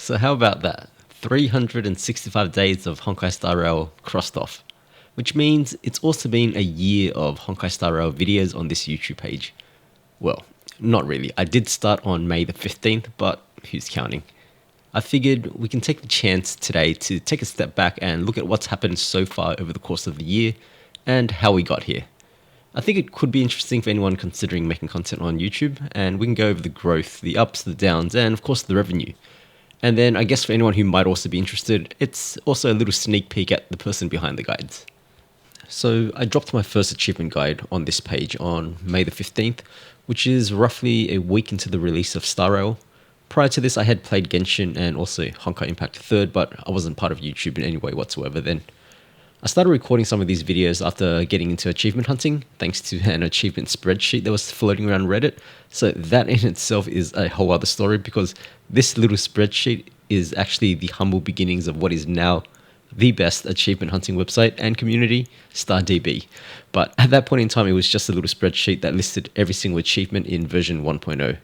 So how about that? 365 days of Honkai Star Rail crossed off, which means it's also been a year of Honkai Star Rail videos on this YouTube page. Well, not really. I did start on May the 15th, but who's counting? I figured we can take the chance today to take a step back and look at what's happened so far over the course of the year and how we got here. I think it could be interesting for anyone considering making content on YouTube, and we can go over the growth, the ups, the downs, and of course the revenue. And then I guess for anyone who might also be interested, it's also a little sneak peek at the person behind the guides. So I dropped my first achievement guide on this page on May the 15th, which is roughly a week into the release of Star Rail. Prior to this, I had played Genshin and also Honkai Impact 3rd, but I wasn't part of YouTube in any way whatsoever then. I started recording some of these videos after getting into achievement hunting, thanks to an achievement spreadsheet that was floating around Reddit. So that in itself is a whole other story, because this little spreadsheet is actually the humble beginnings of what is now the best achievement hunting website and community, StarDB. But at that point in time, it was just a little spreadsheet that listed every single achievement in version 1.0.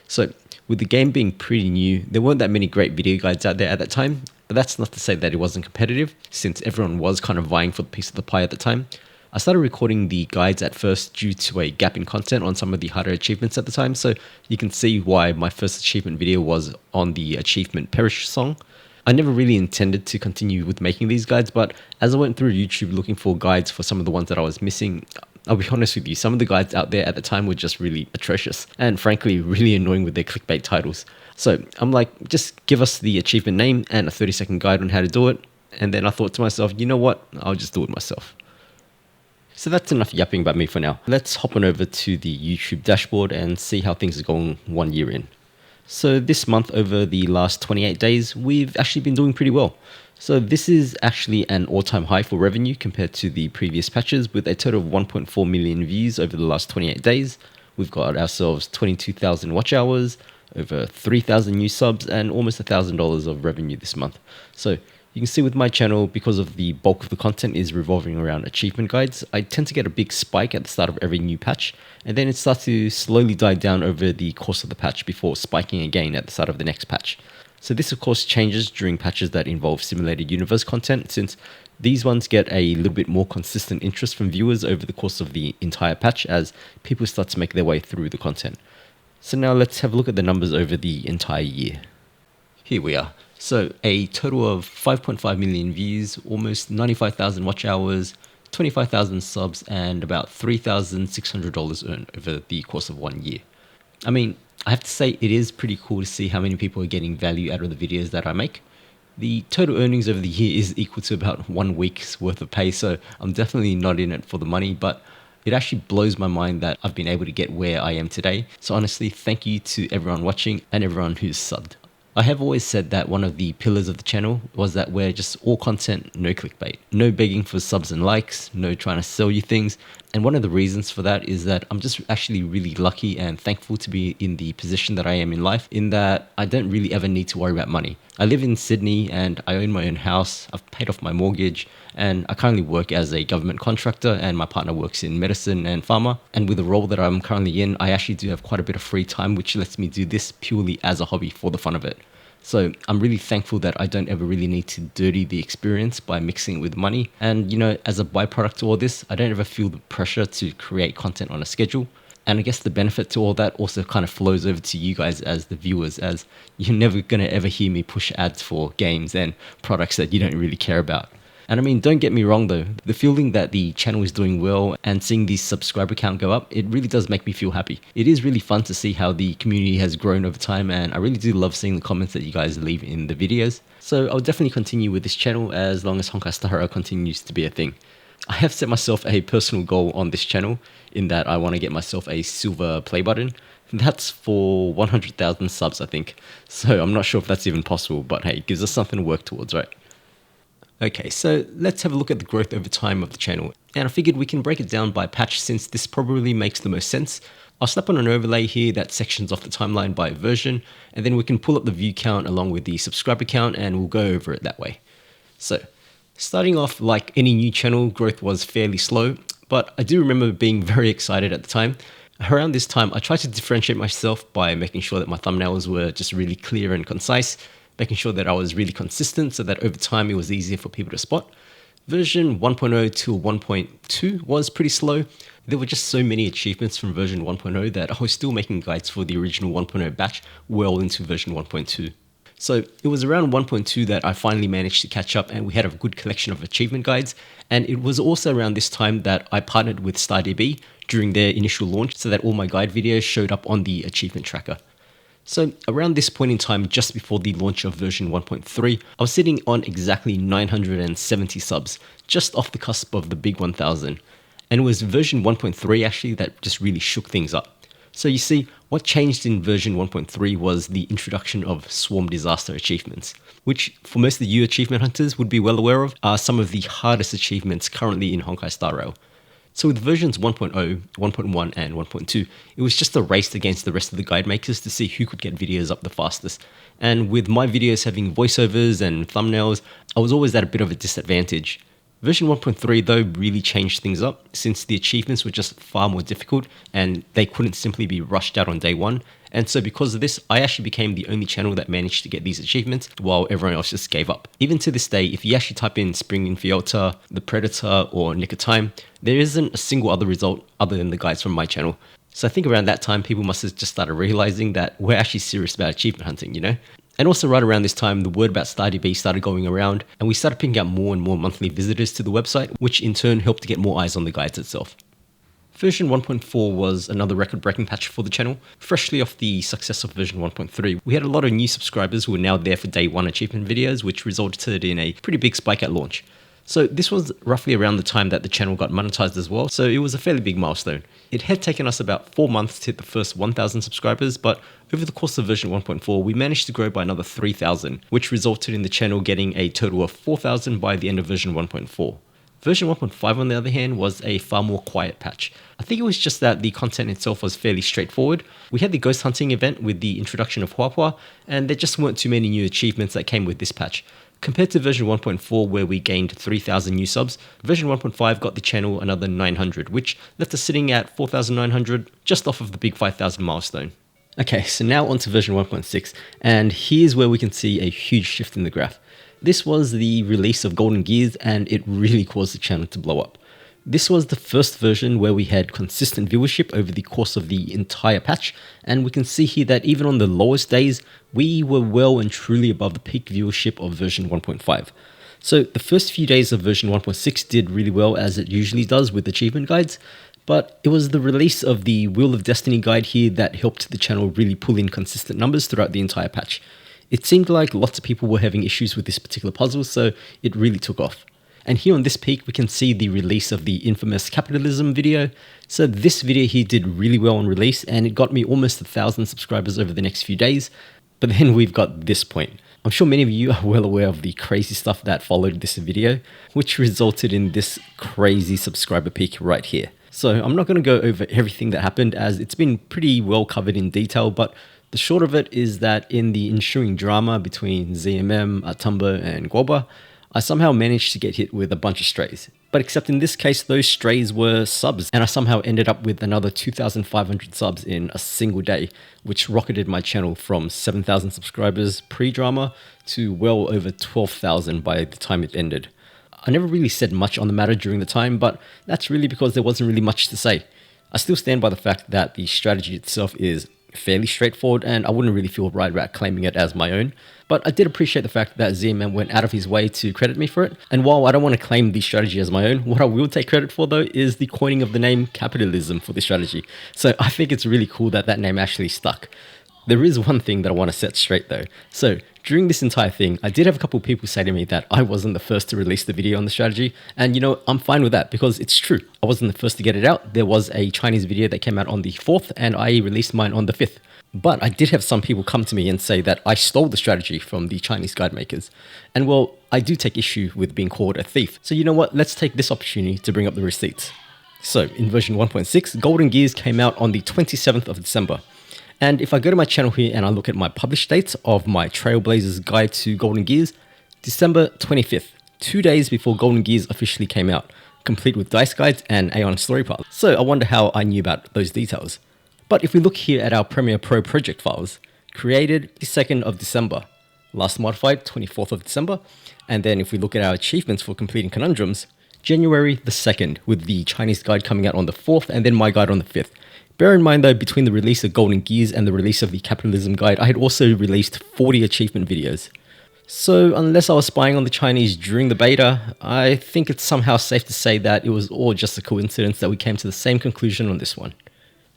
So with the game being pretty new, there weren't that many great video guides out there at that time. But that's not to say that it wasn't competitive, since everyone was kind of vying for the piece of the pie at the time. I started recording the guides at first due to a gap in content on some of the harder achievements at the time, so you can see why my first achievement video was on the achievement Perish song. I never really intended to continue with making these guides, but as I went through YouTube looking for guides for some of the ones that I was missing, I'll be honest with you, some of the guides out there at the time were just really atrocious and frankly really annoying with their clickbait titles. So I'm like, just give us the achievement name and a 30-second guide on how to do it. And then I thought to myself, you know what, I'll just do it myself. So that's enough yapping about me for now. Let's hop on over to the YouTube dashboard and see how things are going 1 year in. So this month, over the last 28 days, we've actually been doing pretty well. So this is actually an all-time high for revenue compared to the previous patches, with a total of 1.4 million views over the last 28 days. We've got ourselves 22,000 watch hours, over 3,000 new subs, and almost $1,000 of revenue this month. So you can see with my channel, because of the bulk of the content is revolving around achievement guides, I tend to get a big spike at the start of every new patch, and then it starts to slowly die down over the course of the patch before spiking again at the start of the next patch. So this of course changes during patches that involve simulated universe content, since these ones get a little bit more consistent interest from viewers over the course of the entire patch as people start to make their way through the content. So now let's have a look at the numbers over the entire year. Here we are. So a total of 5.5 million views, almost 95,000 watch hours, 25,000 subs, and about $3,600 earned over the course of 1 year. I mean, I have to say it is pretty cool to see how many people are getting value out of the videos that I make. The total earnings over the year is equal to about 1 week's worth of pay, so I'm definitely not in it for the money, but it actually blows my mind that I've been able to get where I am today. So honestly, thank you to everyone watching and everyone who's subbed. I have always said that one of the pillars of the channel was that we're just all content, no clickbait, no begging for subs and likes, no trying to sell you things. And one of the reasons for that is that I'm just actually really lucky and thankful to be in the position that I am in life, in that I don't really ever need to worry about money. I live in Sydney and I own my own house. I've paid off my mortgage, and I currently work as a government contractor, and my partner works in medicine and pharma. And with the role that I'm currently in, I actually do have quite a bit of free time, which lets me do this purely as a hobby for the fun of it. So I'm really thankful that I don't ever really need to dirty the experience by mixing it with money. And you know, as a byproduct to all this, I don't ever feel the pressure to create content on a schedule. And I guess the benefit to all that also kind of flows over to you guys as the viewers, as you're never going to ever hear me push ads for games and products that you don't really care about. And I mean, don't get me wrong though, the feeling that the channel is doing well and seeing the subscriber count go up, it really does make me feel happy. It is really fun to see how the community has grown over time, and I really do love seeing the comments that you guys leave in the videos. So I'll definitely continue with this channel as long as Honkai Star Rail continues to be a thing. I have set myself a personal goal on this channel in that I want to get myself a silver play button. That's for 100,000 subs, I think. So I'm not sure if that's even possible, but hey, it gives us something to work towards, right? Okay, so let's have a look at the growth over time of the channel. And I figured we can break it down by patch, since this probably makes the most sense. I'll slap on an overlay here that sections off the timeline by version, and then we can pull up the view count along with the subscriber count, and we'll go over it that way. So, starting off, like any new channel, growth was fairly slow, but I do remember being very excited at the time. Around this time, I tried to differentiate myself by making sure that my thumbnails were just really clear and concise, making sure that I was really consistent so that over time it was easier for people to spot. Version 1.0 to 1.2 was pretty slow. There were just so many achievements from version 1.0 that I was still making guides for the original 1.0 batch well into version 1.2. So it was around 1.2 that I finally managed to catch up, and we had a good collection of achievement guides. And it was also around this time that I partnered with StarDB during their initial launch so that all my guide videos showed up on the achievement tracker. So around this point in time, just before the launch of version 1.3, I was sitting on exactly 970 subs, just off the cusp of the big 1000. And it was version 1.3 actually that just really shook things up. So you see, what changed in version 1.3 was the introduction of swarm disaster achievements, which for most of you achievement hunters would be well aware of, are some of the hardest achievements currently in Honkai Star Rail. So with versions 1.0, 1.1 and 1.2, it was just a race against the rest of the guide makers to see who could get videos up the fastest. And with my videos having voiceovers and thumbnails, I was always at a bit of a disadvantage. Version 1.3 though really changed things up since the achievements were just far more difficult and they couldn't simply be rushed out on day one. And so because of this, I actually became the only channel that managed to get these achievements while everyone else just gave up. Even to this day, if you actually type in Spring in Fiota, The Predator or Nick of Time, there isn't a single other result other than the guides from my channel. So I think around that time, people must have just started realizing that we're actually serious about achievement hunting, you know? And also right around this time, the word about StarDB started going around and we started picking up more and more monthly visitors to the website, which in turn helped to get more eyes on the guides itself. Version 1.4 was another record-breaking patch for the channel. Freshly off the success of version 1.3, we had a lot of new subscribers who were now there for day one achievement videos, which resulted in a pretty big spike at launch. So this was roughly around the time that the channel got monetized as well, so it was a fairly big milestone. It had taken us about 4 months to hit the first 1,000 subscribers, but over the course of version 1.4, we managed to grow by another 3,000, which resulted in the channel getting a total of 4,000 by the end of version 1.4. Version 1.5, on the other hand, was a far more quiet patch. I think it was just that the content itself was fairly straightforward. We had the ghost hunting event with the introduction of Huahua, and there just weren't too many new achievements that came with this patch. Compared to version 1.4 where we gained 3,000 new subs, version 1.5 got the channel another 900, which left us sitting at 4,900 just off of the big 5,000 milestone. Okay, so now on to version 1.6, and here's where we can see a huge shift in the graph. This was the release of Golden Gears and it really caused the channel to blow up. This was the first version where we had consistent viewership over the course of the entire patch, and we can see here that even on the lowest days, we were well and truly above the peak viewership of version 1.5. So the first few days of version 1.6 did really well, as it usually does with achievement guides, but it was the release of the Wheel of Destiny guide here that helped the channel really pull in consistent numbers throughout the entire patch. It seemed like lots of people were having issues with this particular puzzle, so it really took off. And here on this peak, we can see the release of the infamous capitalism video. So this video here did really well on release and it got me almost 1,000 subscribers over the next few days. But then we've got this point. I'm sure many of you are well aware of the crazy stuff that followed this video, which resulted in this crazy subscriber peak right here. So I'm not going to go over everything that happened as it's been pretty well covered in detail, but the short of it is that in the ensuing drama between ZMM, Atumba and Guoba, I somehow managed to get hit with a bunch of strays. But except in this case, those strays were subs, and I somehow ended up with another 2,500 subs in a single day, which rocketed my channel from 7,000 subscribers pre-drama to well over 12,000 by the time it ended. I never really said much on the matter during the time, but that's really because there wasn't really much to say. I still stand by the fact that the strategy itself is fairly straightforward and I wouldn't really feel right about claiming it as my own. But I did appreciate the fact that ZMM went out of his way to credit me for it. And while I don't want to claim the strategy as my own, what I will take credit for though is the coining of the name capitalism for this strategy. So I think it's really cool that that name actually stuck. There is one thing that I want to set straight though. So during this entire thing, I did have a couple of people say to me that I wasn't the first to release the video on the strategy. And you know, I'm fine with that because it's true. I wasn't the first to get it out. There was a Chinese video that came out on the 4th and I released mine on the 5th. But I did have some people come to me and say that I stole the strategy from the Chinese guide makers. And well, I do take issue with being called a thief. So you know what? Let's take this opportunity to bring up the receipts. So in version 1.6, Golden Gears came out on the 27th of December. And if I go to my channel here and I look at my published dates of my Trailblazers Guide to Golden Gears, December 25th, 2 days before Golden Gears officially came out, complete with dice guides and Aeon story paths. So I wonder how I knew about those details. But if we look here at our Premiere Pro project files, created the 2nd of December, last modified 24th of December. And then if we look at our achievements for completing conundrums, January the 2nd, with the Chinese guide coming out on the 4th and then my guide on the 5th. Bear in mind though, between the release of Golden Gears and the release of the Capitalism Guide, I had also released 40 achievement videos. So unless I was spying on the Chinese during the beta, I think it's somehow safe to say that it was all just a coincidence that we came to the same conclusion on this one.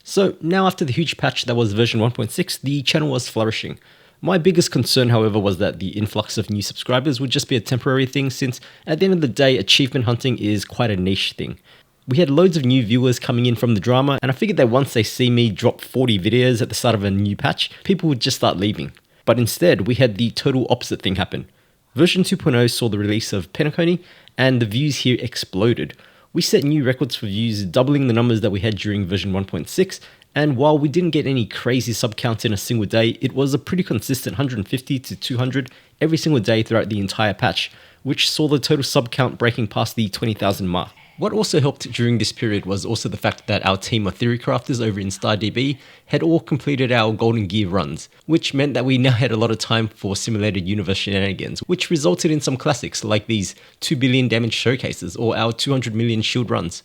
So now after the huge patch that was version 1.6, the channel was flourishing. My biggest concern, however, was that the influx of new subscribers would just be a temporary thing, since at the end of the day, achievement hunting is quite a niche thing. We had loads of new viewers coming in from the drama, and I figured that once they see me drop 40 videos at the start of a new patch, people would just start leaving. But instead, we had the total opposite thing happen. Version 2.0 saw the release of Penacony, and the views here exploded. We set new records for views, doubling the numbers that we had during version 1.6, and while we didn't get any crazy sub counts in a single day, it was a pretty consistent 150 to 200 every single day throughout the entire patch, which saw the total sub count breaking past the 20,000 mark. What also helped during this period was also the fact that our team of theory crafters over in StarDB had all completed our Golden Gear runs, which meant that we now had a lot of time for simulated universe shenanigans, which resulted in some classics like these 2 billion damage showcases or our 200 million shield runs.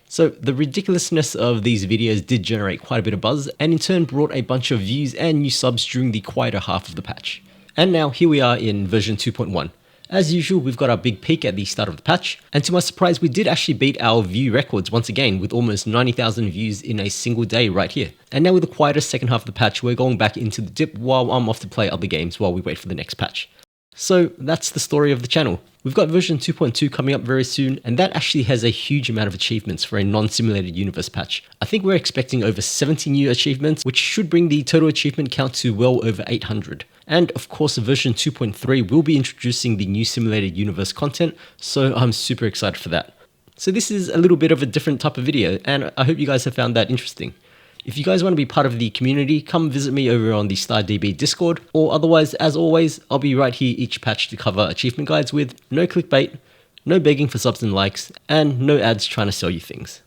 So the ridiculousness of these videos did generate quite a bit of buzz, and in turn brought a bunch of views and new subs during the quieter half of the patch. And now here we are in version 2.1. As usual, we've got our big peak at the start of the patch, and to my surprise we did actually beat our view records once again with almost 90,000 views in a single day right here. And now with the quieter second half of the patch, we're going back into the dip while I'm off to play other games while we wait for the next patch. So that's the story of the channel. We've got version 2.2 coming up very soon, and that actually has a huge amount of achievements for a non-simulated universe patch. I think we're expecting over 70 new achievements, which should bring the total achievement count to well over 800. And of course, version 2.3 will be introducing the new simulated universe content, so I'm super excited for that. So this is a little bit of a different type of video, and I hope you guys have found that interesting. If you guys want to be part of the community, come visit me over on the StarDB Discord, or otherwise, as always, I'll be right here each patch to cover achievement guides with no clickbait, no begging for subs and likes, and no ads trying to sell you things.